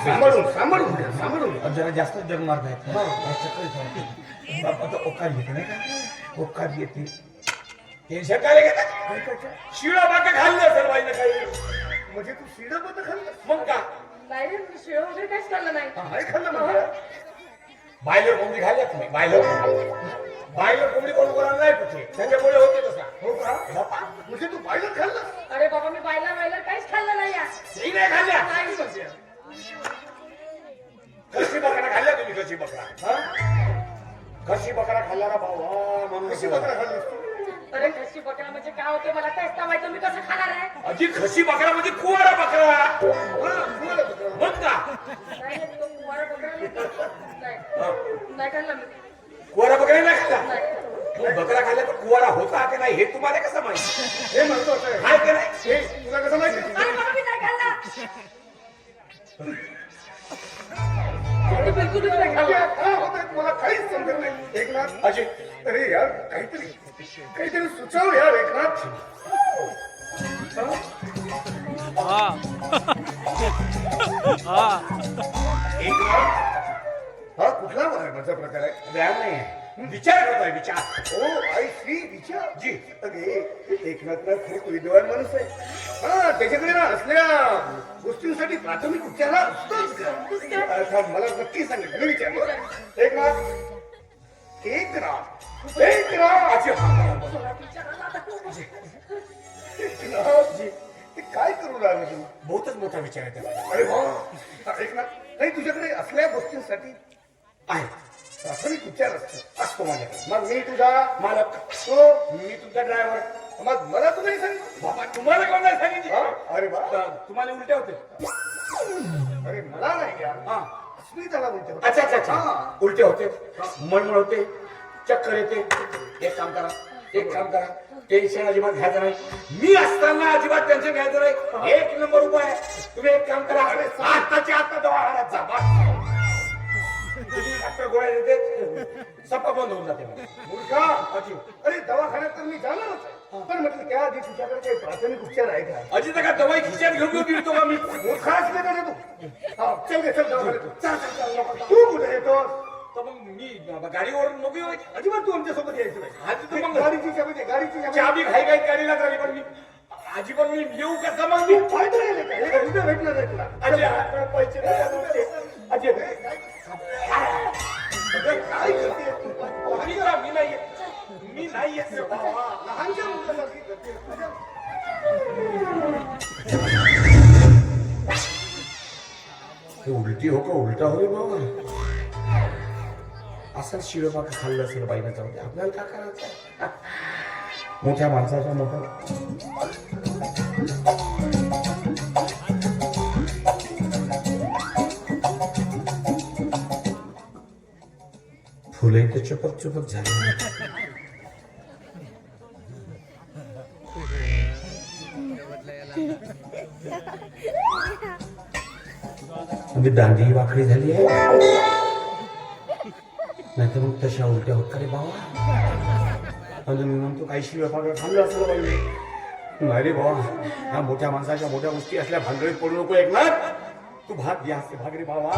सांभाळून सांभाळून घ्या, सांभाळून घ्या. जरा जास्त जग मारत आहेत. बाबा ओकार येते नाही का, ओकार येते. टेन्शन काय घेतात? काय करता? शिळा बाका खाल्लं असेल बाईनं काही. म्हणजे तू शिडं पण खाल्लं? मग का नाही रे, मी शिळ वगैरे काहीच खाल्लं नाही. नाही खाल्लं म्हणजे बायलर कोंबडी खाल्ल्या तुम्ही? बायलर कोंबडी कोण कोणाला नाही पुढे, त्याच्यामुळे होते तसा. हो का? म्हणजे तू पाहिलं खाल्लं? अरे बाबा, मी बायला काहीच खाल्लं नाही यार. तेही नाही खाल्ल्या. नाही म्हणजे. कशी बकरा खाल्ल्या तुम्ही? कशी बकरा? हा? कशी बकरा खाल्ला का भाऊ? म्हणून कशी बकरा खाल्लीस तू? अरे खशी बकरा म्हणजे काय होते मला काहीच नाही माहिती. मी कसं खाणार आहे? अजी खशी बकरा म्हणजे कुवारा बकरा. हा, कुणाला बकरा? मग का नाही रे, तो कुवारा बकरा नाही खाल्ला मी. कुवारा बकरा नाही खाल्ला? नाही. मग बकरा खाल्ला तर कुवारा होता की नाही हे तुम्हाला कसं माहिती? हे महत्वाचं आहे. काय ते नाही? हे तुला कसं माहिती? अरे बाबा, मी नाही खाल्ला. ते बिलकुलच नाही काय खाल्ला. होतंय तुम्हाला काहीच समजत नाही. एकनाथ, अजी अरे यार काहीतरी सुचव यार एकनाथ. एकनाथ, हा कुठला माझा प्रकार आहे? व्यायाम नाही आहे, विचार करतोय विचार. ओ आय सी विचार. जी. अरे एकनाथ ना खूप विद्वान माणूस आहे. हा, त्याच्याकडे ना असल्या गोष्टींसाठी प्राथमिक उपचार हा असतोच का? अर्थात मला नक्की सांगेल. मी विचारतो एकनाथ, अजी एकनाथ जी, ते काय करू लागले तू? बहुतच मोठा विचार आहे त्याला. अरे वा एकनाथ, नाही तुझ्याकडे असल्या गोष्टींसाठी आहे प्राथमिक उपचार असतो. असतो माझ्याकडे. मग मी तुझा मालक, तो मी तुमचा ड्रायव्हर. मग मला तू नाही सांगितलं? बाबा तुम्हाला कोण नाही सांगितलं? हा? अरे वा, तुम्हाला उलट्या होते? अरे मला नाही घ्या, हा. अस्मिताला बोलते. अच्छा अच्छा अच्छा. हा. उलटे होते, मळमळ होते, चक्कर येते. एक काम करा, टेन्शन अजिबात घ्यायचं नाही. मी असताना अजिबात टेन्शन घ्यायचं नाही. एक नंबर उपाय आहे. तुम्ही एक काम करा, आत्ताच्या आत्ता दवाखान्यात जा. बस. तुम्ही डॉक्टर गोळ्या देते, सपा बंद होऊन जाते. मूर्खा, अरे दवाखान्यात तर मी जाणारच आहे. पण म्हटलं त्याआधी तुझ्याकडे काही प्राथमिक उपचार आहे का? अजित का दवाई खिशात घेऊन येतो का मी? मूर्खा असले का रे तू? हा, चल गे, चल दवाखान्यात. चल लवकर. तू कुठे येतोस? तर मग मी गाडीवरून नोकरी व्हायची. अजिबात तू आमच्यासोबत यायचं नाही. आधी तू मग गाडीची चाबी दे, गाडीची चाबी. चाबी घाई गाडीला झाली. पण मी अजिबात मी येऊ कसं मग मी? फायदा नाही का? हे उद्या भेटणार आहे तुला. अजय आपल्याला पैसे नाही. अजय काय करते तू? मी नाही येत रे बाबा. लहानच्या मुलासारखी करते. हे उलटी हो का उलटा होईल बाबा? असं शिळपाक खाल्लं असेल बाईनं. जाऊ दे, आपल्याला काय करायचं? मोठ्या माणसाच्या मोठा फुले तर चपक झाली. म्हणजे दांडी वाकडी झाली आहे. नाही तर मग तशा उलट्या होत का रे बाबा? अजून मी म्हणतो काही शिळपाक खाल्लं असलं पाहिजे. नाही रे बाबा, ह्या मोठ्या माणसाच्या मोठ्या गोष्टी असल्या भानगडीत पडू नको. एकनाथ, तू भाग घ्या, भाग रे बाबा.